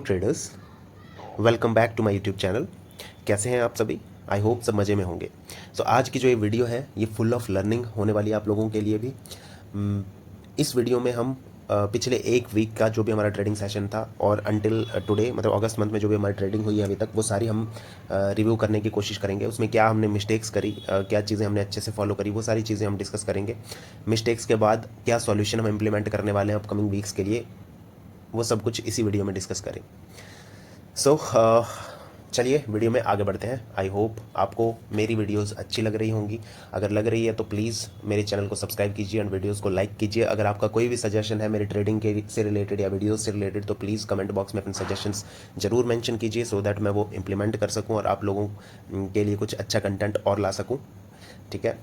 Traders, welcome back to my YouTube channel. कैसे हैं आप सभी? आई होप सब मज़े में होंगे। आज की जो ये वीडियो है ये फुल ऑफ लर्निंग होने वाली है आप लोगों के लिए भी। इस वीडियो में हम पिछले एक वीक का जो भी हमारा ट्रेडिंग सेशन था और अंटिल टुडे मतलब अगस्त मंथ में जो भी हमारी ट्रेडिंग हुई है अभी तक, वो सारी हम रिव्यू करने की कोशिश करेंगे। उसमें क्या हमने मिस्टेक्स करी, क्या चीज़ें हमने अच्छे से फॉलो करी, वो सारी चीज़ें हम डिस्कस करेंगे। मिस्टेक्स के बाद क्या सॉल्यूशन हम इम्प्लीमेंट करने वाले हैं अपकमिंग वीक्स के लिए, वो सब कुछ इसी वीडियो में डिस्कस करें। चलिए वीडियो में आगे बढ़ते हैं। आई होप आपको मेरी वीडियोस अच्छी लग रही होंगी। अगर लग रही है तो प्लीज़ मेरे चैनल को सब्सक्राइब कीजिए और वीडियोस को लाइक कीजिए। अगर आपका कोई भी सजेशन है मेरे ट्रेडिंग के से रिलेटेड या वीडियोस से रिलेटेड तो प्लीज़ कमेंट बॉक्स में अपने सजेशंस ज़रूर मेंशन कीजिए, सो दैट मैं वो इम्प्लीमेंट कर सकूँ और आप लोगों के लिए कुछ अच्छा कंटेंट और ला सकूँ। ठीक है।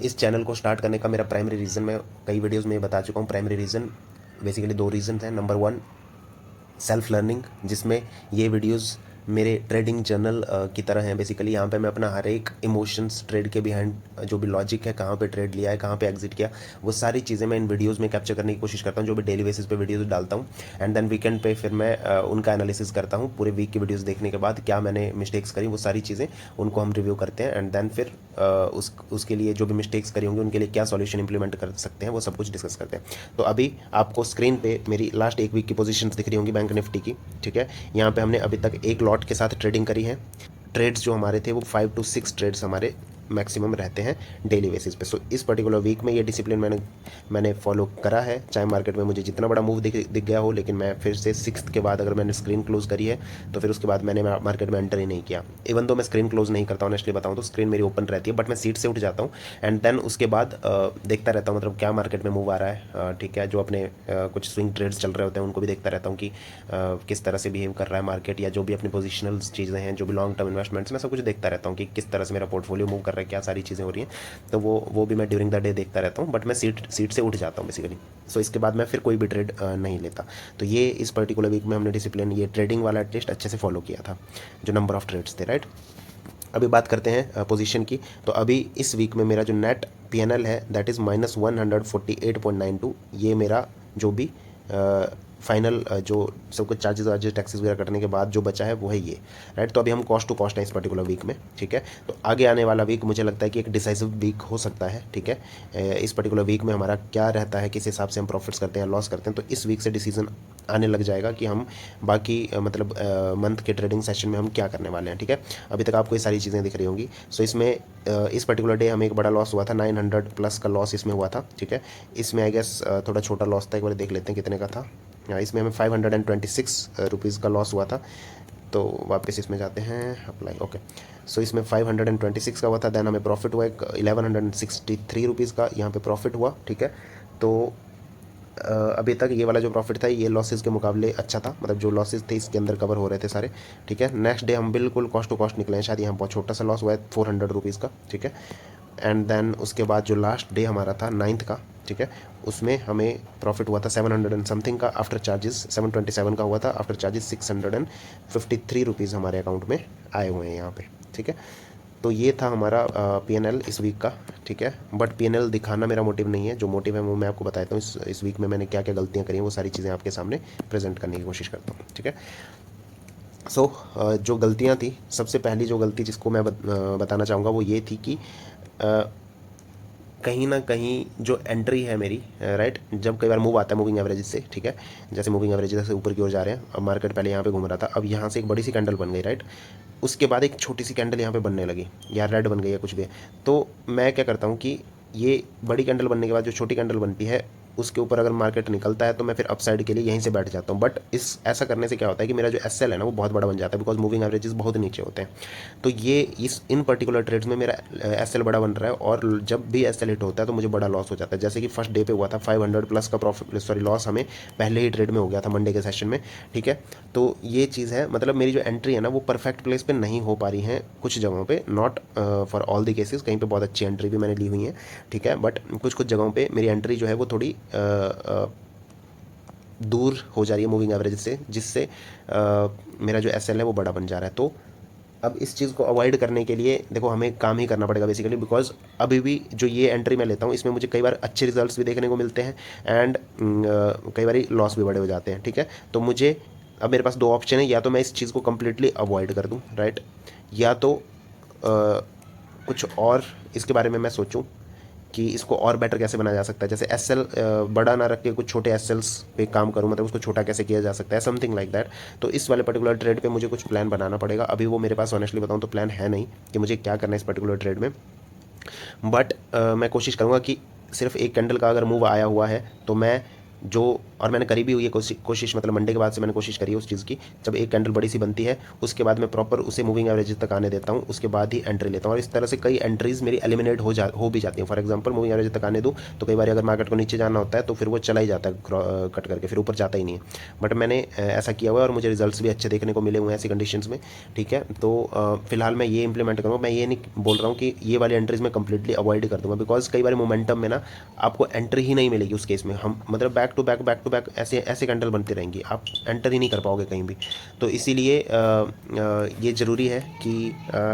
इस चैनल को स्टार्ट करने का मेरा प्राइमरी रीज़न, मैं कई वीडियोज़ में बता चुका हूँ। प्राइमरी रीज़न बेसिकली दो रीज़न हैं। नंबर वन, सेल्फ लर्निंग, जिसमें ये वीडियोस मेरे ट्रेडिंग जर्नल की तरह हैं। बेसिकली यहाँ पे मैं अपना हर एक इमोशंस, ट्रेड के बिहाइंड जो भी लॉजिक है, कहाँ पे ट्रेड लिया है, कहाँ पे एग्जिट किया, वो सारी चीज़ें मैं इन वीडियोस में कैप्चर करने की कोशिश करता हूँ, जो भी डेली बेसिस पे वीडियोस डालता हूँ। एंड देन वीकेंड पे फिर मैं उनका एनालिसिस करता हूँ। पूरे वीक की वीडियोज़ देखने के बाद क्या मैंने मिस्टेक्स करी, वो सारी चीज़ें उनको हम रिव्यू करते हैं। एंड देन फिर उसके लिए जो भी मिस्टेक्स करी होंगी उनके लिए क्या सॉल्यूशन इंप्लीमेंट कर सकते हैं, वो सब कुछ डिस्कस करते हैं। तो अभी आपको स्क्रीन पे मेरी लास्ट एक वीक की पोजीशंस दिख रही होंगी बैंक निफ्टी की। ठीक है। यहाँ पे हमने अभी तक एक लॉट के साथ ट्रेडिंग करी है। ट्रेड्स जो हमारे थे वो 5 to 6 ट्रेड्स हमारे मैक्सिमम रहते हैं डेली बेसिस पे। इस पर्टिकुलर वीक में ये डिसिप्लिन मैंने फॉलो करा है, चाहे मार्केट में मुझे जितना बड़ा मूव दिख गया हो। लेकिन मैं फिर से 6th के बाद अगर मैंने स्क्रीन क्लोज करी है तो फिर उसके बाद मैंने मार्केट में एंटर ही नहीं किया। इवन तो मैं स्क्रीन क्लोज नहीं करता, ऑनेस्टली बताऊँ तो स्क्रीन मेरी ओपन रहती है, बट मैं सीट से उठ जाता हूँ एंड देन उसके बाद देखता रहता हूँ मतलब क्या मार्केट में मूव आ रहा है। ठीक है। जो अपने कुछ स्विंग ट्रेड्स चल रहे होते हैं उनको भी देखता रहता हूँ कि किस तरह से बिहेव कर रहा है मार्केट, या जो भी अपनी पोजिशनल चीज़ें हैं, जो भी लॉन्ग टर्म इन्वेस्टमेंट्स, मैं सब कुछ देखता रहता हूँ कि किस तरह से मेरा पोर्टफोलियो मूव कर रहा है, क्या सारी चीज़ें हो रही हैं। तो वो भी मैं ड्यूरिंग द डे देखता रहता हूँ, बट मैं सीट से उठ जाता हूँ बेसिकली। इसके बाद मैं फिर कोई भी ट्रेड नहीं लेता। तो ये इस पर्टिकुलर वीक में हमने डिसिप्लिन, ये ट्रेडिंग वाला एटलीस्ट अच्छे से फॉलो किया था, जो नंबर ऑफ ट्रेड्स थे। राइट। अभी बात करते हैं पोजीशन की। तो अभी इस वीक में मेरा जो नेट पीएनएल है दैट इज़ -148.92। ये मेरा जो भी फाइनल जो सब कुछ चार्जेस टैक्सेस वगैरह कटने के बाद जो बचा है वो है ये। राइट। तो अभी हम कॉस्ट टू कॉस्ट है इस पर्टिकुलर वीक में। ठीक है। तो आगे आने वाला वीक मुझे लगता है कि एक डिसाइसिव वीक हो सकता है। ठीक है। इस पर्टिकुलर वीक में हमारा क्या रहता है, किस हिसाब से हम प्रॉफिट्स करते हैं, लॉस करते हैं, तो इस वीक से डिसीजन आने लग जाएगा कि हम बाकी मतलब मंथ के ट्रेडिंग सेशन में हम क्या करने वाले हैं। ठीक है। अभी तक आपको ये सारी चीज़ें दिख रही होंगी। इसमें इस पर्टिकुलर डे हमें एक बड़ा लॉस हुआ था, 900 प्लस का लॉस इसमें हुआ था। ठीक है। इसमें आई गेस थोड़ा छोटा लॉस था, एक बार देख लेते हैं कितने का था। इसमें हमें 526 रुपीज़ का लॉस हुआ था। तो वापस इसमें जाते हैं, अप्लाई, ओके। इसमें 526 का हुआ था। देन हमें प्रॉफिट हुआ एक 1163 रुपीज़ का, यहाँ पे प्रॉफिट हुआ। ठीक है। तो अभी तक ये वाला जो प्रॉफिट था ये लॉसेस के मुकाबले अच्छा था, मतलब जो लॉसेस थे इसके अंदर कवर हो रहे थे सारे। ठीक है। नेक्स्ट डे हम बिल्कुल कॉस्ट टू कॉस्ट निकले हैं, शायद यहाँ बहुत छोटा सा लॉस हुआ है 400 रुपीज़ का। ठीक है। एंड देन उसके बाद जो लास्ट डे हमारा था 9th का, ठीक है, उसमें हमें प्रॉफिट हुआ था 700 एंड समथिंग का आफ्टर चार्जेस, 727 का हुआ था आफ्टर चार्जेस, 653 रुपीज़ हमारे अकाउंट में आए हुए हैं यहाँ पे। ठीक है। तो ये था हमारा पीएनएल इस वीक का। ठीक है। बट पीएनएल दिखाना मेरा मोटिव नहीं है, जो मोटिव है वो मैं आपको बताता हूँ इस वीक में मैंने क्या क्या गलतियाँ करी हैं, वो सारी चीज़ें आपके सामने प्रेजेंट करने की कोशिश करता हूँ। ठीक है। जो गलतियाँ थी, सबसे पहली जो गलती जिसको मैं बताना चाहूँगा वो ये थी कि कहीं ना कहीं जो एंट्री है मेरी, राइट, जब कई बार मूव आता है मूविंग एवरेज से। ठीक है। जैसे मूविंग एवरेज से ऊपर की ओर जा रहे हैं, अब मार्केट पहले यहाँ पे घूम रहा था, अब यहाँ से एक बड़ी सी कैंडल बन गई। राइट। उसके बाद एक छोटी सी कैंडल यहाँ पे बनने लगी, या रेड बन गई या कुछ भी है। तो मैं क्या करता हूँ कि ये बड़ी कैंडल बनने के बाद जो छोटी कैंडल बनती है उसके ऊपर अगर मार्केट निकलता है तो मैं फिर अपसाइड के लिए यहीं से बैठ जाता हूँ। बट ऐसा करने से क्या होता है कि मेरा जो एसएल है ना वो बहुत बड़ा बन जाता है, बिकॉज मूविंग एवरेजेस बहुत नीचे होते हैं। तो ये इन पर्टिकुलर ट्रेड्स में मेरा एसएल बड़ा बन रहा है, और जब भी एसएल हिट होता है तो मुझे बड़ा लॉस हो जाता है। जैसे कि फर्स्ट डे पे हुआ था 500 प्लस का प्रॉफिट, सॉरी लॉस हमें पहले ही ट्रेड में हो गया था मंडे के सेशन में। ठीक है। तो ये चीज़ है, मतलब मेरी जो एंट्री है ना वो परफेक्ट प्लेस पे नहीं हो पा रही है कुछ जगहों पे, not for all the cases, कहीं पे बहुत अच्छी एंट्री भी मैंने ली हुई है। ठीक है। बट कुछ जगहों पे मेरी एंट्री जो है वो थोड़ी दूर हो जा रही है मूविंग एवरेज से, जिससे मेरा जो एसएल है वो बड़ा बन जा रहा है। तो अब इस चीज़ को अवॉइड करने के लिए देखो हमें काम ही करना पड़ेगा बेसिकली, बिकॉज अभी भी जो ये एंट्री मैं लेता हूँ इसमें मुझे कई बार अच्छे रिजल्ट्स भी देखने को मिलते हैं, एंड कई बार लॉस भी बड़े हो जाते हैं। ठीक है। तो मुझे अब मेरे पास दो ऑप्शन है, या तो मैं इस चीज़ को कम्प्लीटली अवॉइड कर दूँ, राइट, या तो कुछ और इसके बारे में मैं सोचूं कि इसको और बेटर कैसे बनाया जा सकता है, जैसे एस एल बड़ा ना रख के कुछ छोटे एस एल्स पे काम करूं, मतलब उसको छोटा कैसे किया जा सकता है, समथिंग लाइक दैट। तो इस वाले पर्टिकुलर ट्रेड पे मुझे कुछ प्लान बनाना पड़ेगा। अभी वो मेरे पास ऑनेस्टली बताऊं तो प्लान है नहीं कि मुझे क्या करना है इस पर्टिकुलर ट्रेड में, बट मैं कोशिश करूँगा कि सिर्फ एक कैंडल का अगर मूव आया हुआ है तो मैं जो, और मैंने करी भी हुई है कोशिश, मतलब मंडे के बाद से मैंने कोशिश करी है उस चीज़ की, जब एक कैंडल बड़ी सी बनती है उसके बाद मैं प्रॉपर उसे मूविंग एवरेज तक आने देता हूँ, उसके बाद ही एंट्री लेता हूँ। और इस तरह से कई एंट्रीज मेरी एलिमिनेट हो भी जाती हैं। फॉर एग्जांपल मूविंग एवरेज तक आने दूँ तो कई बार अगर मार्केट को नीचे जाना होता है तो फिर वो चला ही जाता है कट करके, फिर ऊपर जाता ही नहीं है। बट मैंने ऐसा किया हुआ है और मुझे रिजल्ट्स भी अच्छे देखने को मिले हुए हैं ऐसी कंडीशंस में, ठीक है। तो फिलहाल मैं ये इंप्लीमेंट करूँगा। मैं ये नहीं बोल रहा हूँ कि ये वाली एंट्रीज मैं कंप्लीटली अवॉइड कर दूँगा, बिकॉज कई बार मोमेंटम में ना आपको एंट्री ही नहीं मिलेगी उस केस में। हम मतलब बैक टू बैक ऐसे ऐसे कैंडल बनती रहेंगी, आप एंटर ही नहीं कर पाओगे कहीं भी। तो इसीलिए ये ज़रूरी है कि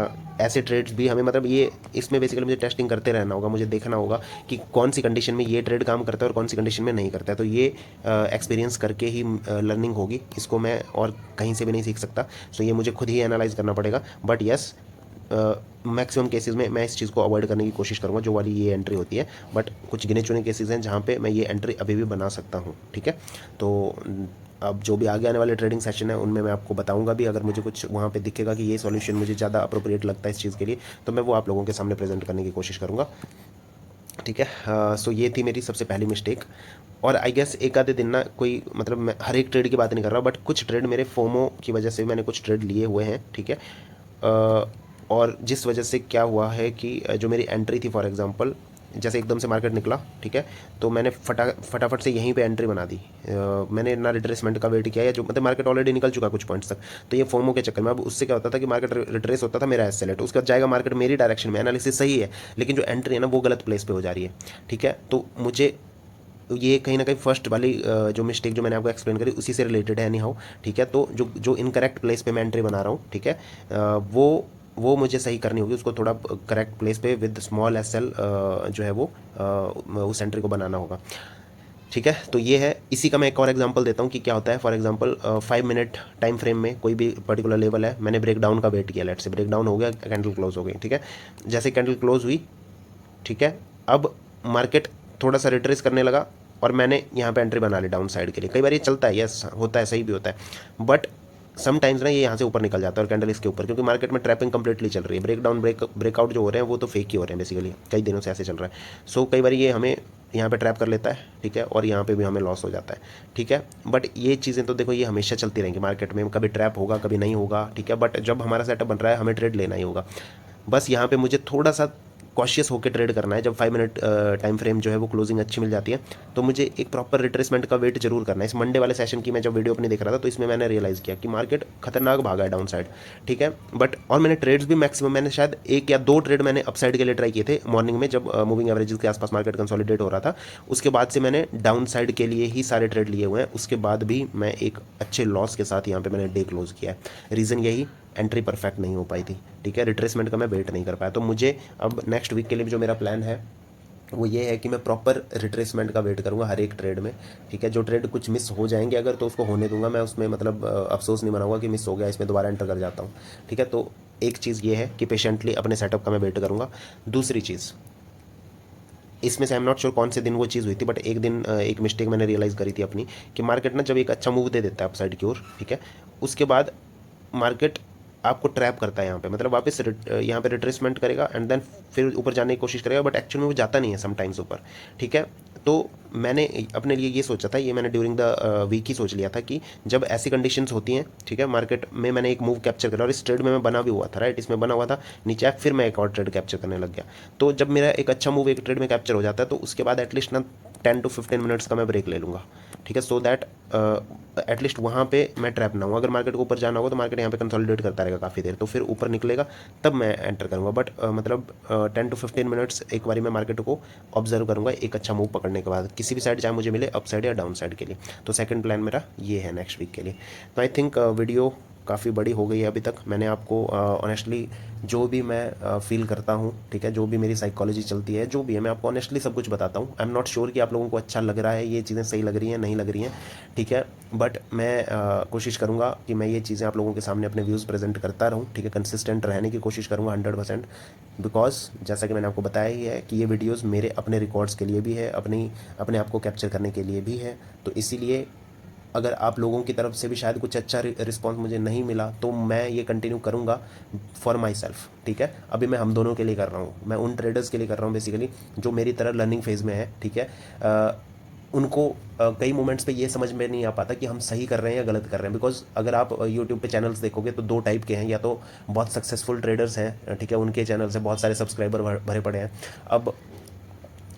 ऐसे ट्रेड्स भी हमें, मतलब ये इसमें बेसिकली मुझे टेस्टिंग करते रहना होगा, मुझे देखना होगा कि कौन सी कंडीशन में ये ट्रेड काम करता है और कौन सी कंडीशन में नहीं करता है। तो ये एक्सपीरियंस करके ही लर्निंग होगी, इसको मैं और कहीं से भी नहीं सीख सकता। सो ये मुझे खुद ही एनालाइज करना पड़ेगा। बट यस, मैक्सिमम केसेस में मैं इस चीज़ को अवॉइड करने की कोशिश करूँगा जो वाली ये एंट्री होती है। बट कुछ गिने चुने केसेस हैं जहाँ पे मैं ये एंट्री अभी भी बना सकता हूँ, ठीक है। तो अब जो भी आगे आने वाले ट्रेडिंग सेशन है उनमें मैं आपको बताऊंगा भी, अगर मुझे कुछ वहाँ पे दिखेगा कि ये सॉल्यूशन मुझे ज़्यादा अप्रोप्रिएट लगता है इस चीज़ के लिए, तो मैं वो आप लोगों के सामने प्रेजेंट करने की कोशिश करूँगा, ठीक है। सो ये थी मेरी सबसे पहली मिस्टेक। और आई गेस एक आधे दिन ना कोई, मतलब मैं हर एक ट्रेड की बात नहीं कर रहा, बट कुछ ट्रेड मेरे फोमो की वजह से मैंने कुछ ट्रेड लिए हुए हैं, ठीक है। और जिस वजह से क्या हुआ है कि जो मेरी एंट्री थी, फॉर एग्जांपल जैसे एकदम से मार्केट निकला, ठीक है, तो मैंने फटाफट से यहीं पे एंट्री बना दी। मैंने ना रिट्रेसमेंट का वेट किया, या जो मतलब मार्केट ऑलरेडी निकल चुका कुछ पॉइंट्स तक, तो ये फोमो के चक्कर में अब उससे क्या होता था कि मार्केट रिट्रेस होता था, मेरा एस सेलेक्ट, उसके बाद जाएगा मार्केट मेरी डायरेक्शन में, एनालिसिस सही है, लेकिन जो एंट्री है ना वो गलत प्लेस पर हो जा रही है, ठीक है। तो मुझे ये कहीं ना कहीं फर्स्ट वाली जो मिस्टेक जो मैंने आपको एक्सप्लेन करी उसी से रिलेटेड है एनी हाउ, ठीक है। तो जो इनकरेक्ट प्लेस पे मैं एंट्री बना रहा हूँ, ठीक है, वो मुझे सही करनी होगी, उसको थोड़ा करेक्ट प्लेस पे विद स्मॉल एस एल जो है वो उस एंट्री को बनाना होगा, ठीक है। तो ये है, इसी का मैं एक और एग्जांपल देता हूँ कि क्या होता है। For example 5 minute time frame में कोई भी पर्टिकुलर लेवल है, मैंने ब्रेक डाउन का वेट किया, लेट से ब्रेक डाउन हो गया, कैंडल क्लोज हो गई, ठीक है। जैसे कैंडल क्लोज हुई, ठीक है, अब मार्केट थोड़ा सा रिट्रेस करने लगा और मैंने यहाँ पे एंट्री बना ली डाउन साइड के लिए। कई बार ये चलता है, यस होता है, सही भी होता है, बट समटाइम्स ना ये यहाँ से ऊपर निकल जाता है और कैंडल इसके ऊपर, क्योंकि मार्केट में ट्रैपिंग कंप्लीटली चल रही है। ब्रेकआउट जो हो रहे हैं वो तो फेक ही हो रहे हैं, बेसिकली कई दिनों से ऐसे चल रहा है। सो कई बार ये हमें यहाँ पे ट्रैप कर लेता है, ठीक है, और यहाँ पे भी हमें लॉस हो जाता है, ठीक है। बट ये चीज़ें तो देखो ये हमेशा चलती रहेंगी मार्केट में, कभी ट्रैप होगा कभी नहीं होगा, ठीक है। बट जब हमारा सेटअप बन रहा है हमें ट्रेड लेना ही होगा। बस यहाँ पे मुझे थोड़ा सा कॉशियस होकर ट्रेड करना है। जब 5 मिनट टाइम फ्रेम जो है वो क्लोजिंग अच्छी मिल जाती है तो मुझे एक प्रॉपर रिट्रेसमेंट का वेट जरूर करना है। इस मंडे वाले सेशन की मैं जब वीडियो अपनी देख रहा था तो इसमें मैंने रियलाइज़ किया कि मार्केट खतरनाक भागा है डाउन साइड, ठीक है। बट और मैंने ट्रेड्स भी मैक्सिमम, मैंने शायद 1 या 2 ट्रेड मैंने अपसाइड के लिए ट्राई किए थे मॉर्निंग में, जब मूविंग एवरेजेस के आसपास मार्केट कंसोलिडेट हो रहा था। उसके बाद से मैंने डाउन साइड के लिए ही सारे ट्रेड लिए हुए हैं। उसके बाद भी मैं एक अच्छे लॉस के साथ यहाँ पे मैंने डे क्लोज किया है। रीज़न यही, एंट्री परफेक्ट नहीं हो पाई थी, ठीक है, रिट्रेसमेंट का मैं वेट नहीं कर पाया। तो मुझे अब नेक्स्ट वीक के लिए जो मेरा प्लान है वो ये है कि मैं प्रॉपर रिट्रेसमेंट का वेट करूँगा हर एक ट्रेड में, ठीक है। जो ट्रेड कुछ मिस हो जाएंगे अगर, तो उसको होने दूंगा मैं, उसमें मतलब अफसोस नहीं मनाऊंगा कि मिस हो गया, इसमें दोबारा एंटर कर जाता हूँ, ठीक है। तो एक चीज़ ये है कि पेशेंटली अपने सेटअप का मैं वेट करूँगा। दूसरी चीज़, इसमें से आई एम नॉट श्योर कौन से दिन वो चीज़ हुई थी, बट एक दिन एक मिस्टेक मैंने रियलाइज़ करी थी अपनी, कि मार्केट ना जब एक अच्छा मूव दे देता है अपसाइड की ओर, ठीक है, उसके बाद मार्केट आपको ट्रैप करता है यहाँ पे, मतलब वापस यहाँ पे रिट्रेसमेंट करेगा एंड देन फिर ऊपर जाने की कोशिश करेगा, बट एक्चुअल में वो जाता नहीं है समटाइम्स ऊपर, ठीक है। तो मैंने अपने लिए ये सोचा था, ये मैंने ड्यूरिंग द वीक ही सोच लिया था कि जब ऐसी कंडीशंस होती हैं, ठीक है, मार्केट में मैंने एक मूव कैप्चर करा और इस ट्रेड में मैं बना भी हुआ था, राइट, इसमें बना हुआ था, नीचे आया, फिर मैं एक और ट्रेड कैप्चर करने लग गया। तो जब मेरा एक अच्छा मूव एक ट्रेड में कैप्चर हो जाता है तो उसके बाद एटलीस्ट ना 10 to 15 मिनट्स का मैं ब्रेक ले लूँगा, ठीक है, सो दैट एटलीस्ट वहाँ पे मैं ट्रैप ना हूँ। अगर मार्केट को ऊपर जाना होगा तो मार्केट यहाँ पे कंसोलिडेट करता रहेगा काफ़ी देर, तो फिर ऊपर निकलेगा तब मैं एंटर करूँगा। बट मतलब 10 to 15 मिनट्स एक बारी मैं मार्केट को ऑब्जर्व करूँगा एक अच्छा मूव पकड़ने के बाद, किसी भी साइड चाहे मुझे मिले, अप साइड या डाउन साइड के लिए। तो सेकंड प्लान मेरा ये है नेक्स्ट वीक के लिए। तो आई थिंक वीडियो काफ़ी बड़ी हो गई है अभी तक। मैंने आपको ऑनेस्टली जो भी मैं फील करता हूँ, ठीक है, जो भी मेरी साइकोलॉजी चलती है, जो भी है, मैं आपको ऑनेस्टली सब कुछ बताता हूँ। आई एम नॉट श्योर कि आप लोगों को अच्छा लग रहा है, ये चीज़ें सही लग रही हैं नहीं लग रही हैं, ठीक है, बट मैं कोशिश करूँगा कि मैं ये चीज़ें आप लोगों के सामने अपने व्यूज़ प्रेजेंट करता रहूँ, ठीक है, कंसिस्टेंट रहने की कोशिश करूँगा 100%। बिकॉज जैसा कि मैंने आपको बताया ही है कि ये वीडियोज़ मेरे अपने रिकॉर्ड्स के लिए भी है, अपने आप को कैप्चर करने के लिए भी है। तो इसीलिए अगर आप लोगों की तरफ से भी शायद कुछ अच्छा रिस्पॉन्स मुझे नहीं मिला तो मैं ये कंटिन्यू करूँगा फॉर माई सेल्फ, ठीक है। अभी मैं हम दोनों के लिए कर रहा हूँ, मैं उन ट्रेडर्स के लिए कर रहा हूँ बेसिकली जो मेरी तरह लर्निंग फेज़ में है, ठीक है। उनको कई मोमेंट्स पे ये समझ में नहीं आ पाता कि हम सही कर रहे हैं या गलत कर रहे हैं। बिकॉज अगर आप यूट्यूब पे चैनल्स देखोगे तो दो टाइप के हैं, या तो बहुत सक्सेसफुल ट्रेडर्स हैं, ठीक है, उनके चैनल से बहुत सारे सब्सक्राइबर भरे पड़े हैं। अब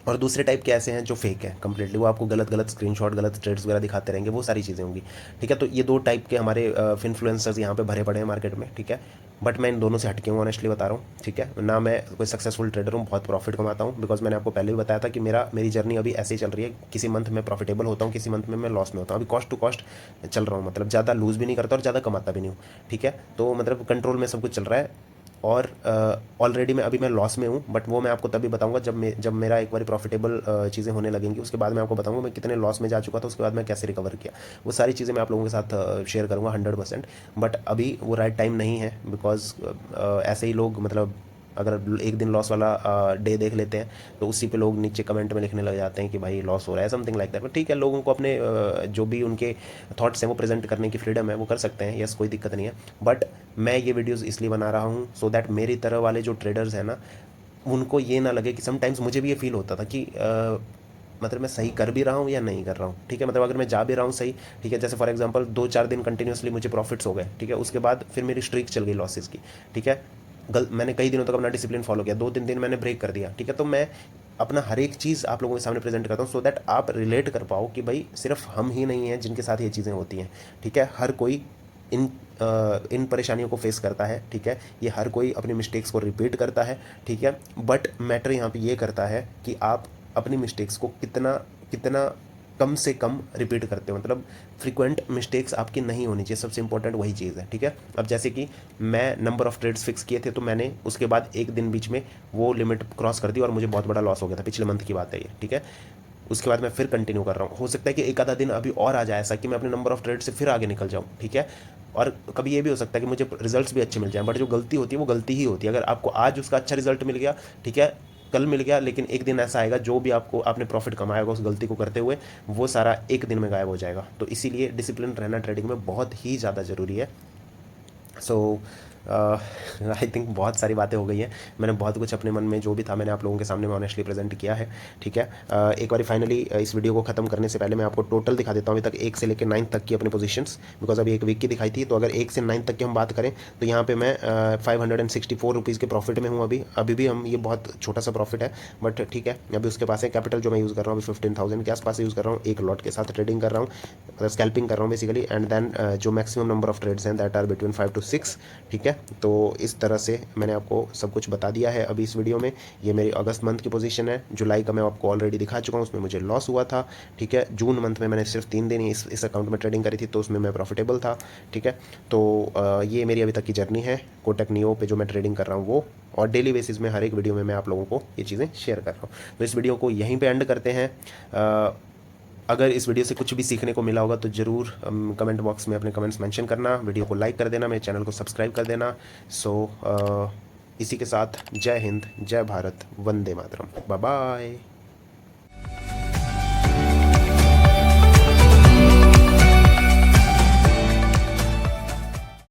और दूसरे टाइप के ऐसे हैं जो फेक है कम्प्लीटली, वो आपको गलत गलत स्क्रीनशॉट, गलत ट्रेड्स वगैरह दिखाते रहेंगे, वो सारी चीज़ें होंगी, ठीक है। तो ये दो टाइप के हमारे इन्फ्लुएंसर्स यहाँ पे भरे पड़े हैं मार्केट में, ठीक है। बट मैं इन दोनों से हटके हूँ, ऑनेस्टली बता रहा हूँ, ठीक है ना। मैं कोई सक्सेसफुल ट्रेडर हूँ, बहुत प्रॉफिट कमाता हूँ, बिकॉज मैंने आपको पहले भी बताया था कि मेरी जर्नी अभी ऐसे ही चल रही है। किसी मंथ में प्रॉफिटेबल होता हूँ, किसी मंथ में मैं लॉस में होता हूँ। अभी कॉस्ट टू कॉस्ट चल रहा हूँ, मतलब ज़्यादा लूज़ भी नहीं करता और ज़्यादा कमाता भी नहीं हूँ, ठीक है। तो मतलब कंट्रोल में सब कुछ चल रहा है। और ऑलरेडी मैं लॉस में हूँ, बट वो मैं आपको तभी बताऊंगा जब मेरा एक बार प्रॉफिटेबल चीज़ें होने लगेंगी। उसके बाद मैं आपको बताऊंगा मैं कितने लॉस में जा चुका था, उसके बाद मैं कैसे रिकवर किया। वो सारी चीज़ें मैं आप लोगों के साथ शेयर करूँगा 100%। बट अभी वो राइट टाइम नहीं है, बिकॉज ऐसे ही लोग, मतलब अगर एक दिन लॉस वाला डे देख लेते हैं तो उसी पे लोग नीचे कमेंट में लिखने लग जाते हैं कि भाई लॉस हो रहा है, समथिंग लाइक दैट। बट ठीक है, लोगों को अपने जो भी उनके थॉट्स हैं वो प्रेजेंट करने की फ्रीडम है, वो कर सकते हैं, यस, कोई दिक्कत नहीं है। बट मैं ये वीडियोज़ इसलिए बना रहा हूँ सो दैट मेरी तरह वाले जो ट्रेडर्स हैं ना, उनको ये ना लगे कि समटाइम्स मुझे भी ये फील होता था कि मतलब मैं सही कर भी रहा हूँ या नहीं कर रहा हूँ, ठीक है। मतलब अगर मैं जा भी रहा हूँ सही, ठीक है, जैसे फॉर एग्जांपल 2-4 दिन कंटिन्यूसली मुझे प्रॉफिट्स हो गए, ठीक है, उसके बाद फिर मेरी स्ट्रीक चल गई लॉसेस की, ठीक है। मैंने कई दिनों तक अपना डिसिप्लिन फॉलो किया, 2-3 दिन मैंने ब्रेक कर दिया, ठीक है। तो मैं अपना हर एक चीज़ आप लोगों के सामने प्रेजेंट करता हूँ सो दैट आप रिलेट कर पाओ कि भाई सिर्फ हम ही नहीं हैं जिनके साथ ये चीज़ें होती हैं, ठीक है। हर कोई इन परेशानियों को फेस करता है, ठीक है। ये हर कोई अपनी मिस्टेक्स को रिपीट करता है, ठीक है। बट मैटर यहाँ पे ये करता है कि आप अपनी मिस्टेक्स को कितना कितना कम से कम रिपीट करते हो, मतलब फ्रीक्वेंट मिस्टेक्स आपकी नहीं होनी चाहिए, सबसे इंपॉर्टेंट वही चीज़ है, ठीक है। अब जैसे कि मैं नंबर ऑफ ट्रेड्स फिक्स किए थे, तो मैंने उसके बाद एक दिन बीच में वो लिमिट क्रॉस कर दी और मुझे बहुत बड़ा लॉस हो गया था, पिछले मंथ की बात है ये, ठीक है। उसके बाद मैं फिर कंटिन्यू कर रहा हूँ। हो सकता है कि एक आधा दिन अभी और आ जाए ऐसा कि मैं अपने नंबर ऑफ ट्रेड से फिर आगे निकल जाऊँ, ठीक है। और कभी ये भी हो सकता है कि मुझे रिजल्ट्स भी अच्छे मिल जाएं, बट जो गलती होती है वो गलती ही होती है। अगर आपको आज उसका अच्छा रिजल्ट मिल गया, ठीक है, कल मिल गया, लेकिन एक दिन ऐसा आएगा जो भी आपने प्रॉफिट कमाया होगा उस गलती को करते हुए, वो सारा एक दिन में गायब हो जाएगा। तो इसीलिए डिसिप्लिन रहना ट्रेडिंग में बहुत ही ज़्यादा ज़रूरी है। सो आई थिंक बहुत सारी बातें हो गई हैं, मैंने बहुत कुछ अपने मन में जो भी था मैंने आप लोगों के सामने में ऑनेस्टली प्रेजेंट किया है, ठीक है। एक बार फाइनली इस वीडियो को खत्म करने से पहले मैं आपको टोटल दिखा देता हूँ अभी तक 1 से लेकर 9 तक की अपनी पोजीशंस, बिकॉज अभी एक वीक की दिखाई थी। तो अगर 1 से 9 तक की हम बात करें तो यहाँ पे मैं 564 रुपीज़ के प्रॉफिट में हूँ अभी भी हम, ये बहुत छोटा सा प्रॉफिट है, बट ठीक है। अभी उसके पास है कैपिटल जो मैं यूज़ कर रहा हूँ अभी 15,000 के आसपास यूज़ कर रहा हूँ, एक लॉट के साथ ट्रेडिंग कर रहा हूँ, मतलब स्कैल्पिंग कर रहा हूँ बेसिकली। एंड देन जो मैक्सिमम नंबर ऑफ ट्रेड्स हैं दैट आर बिटवीन 5 to 6, ठीक है। तो इस तरह से मैंने आपको सब कुछ बता दिया है अभी इस वीडियो में। ये मेरी अगस्त मंथ की पोजीशन है, जुलाई का मैं आपको ऑलरेडी दिखा चुका हूँ, उसमें मुझे लॉस हुआ था, ठीक है। जून मंथ में मैंने सिर्फ 3 दिन ही इस अकाउंट में ट्रेडिंग करी थी, तो उसमें मैं प्रॉफिटेबल था, ठीक है। तो ये मेरी अभी तक की जर्नी है कोटक नियो पे जो मैं ट्रेडिंग कर रहा हूँ वो, और डेली बेसिस में हर एक वीडियो में मैं आप लोगों को ये चीज़ें शेयर कर रहा हूँ। तो इस वीडियो को यहीं पर एंड करते हैं। अगर इस वीडियो से कुछ भी सीखने को मिला होगा तो ज़रूर कमेंट बॉक्स में अपने कमेंट्स मेंशन करना, वीडियो को लाइक कर देना, मेरे चैनल को सब्सक्राइब कर देना। सो इसी के साथ जय हिंद, जय भारत, वंदे मातरम, बाय बाय।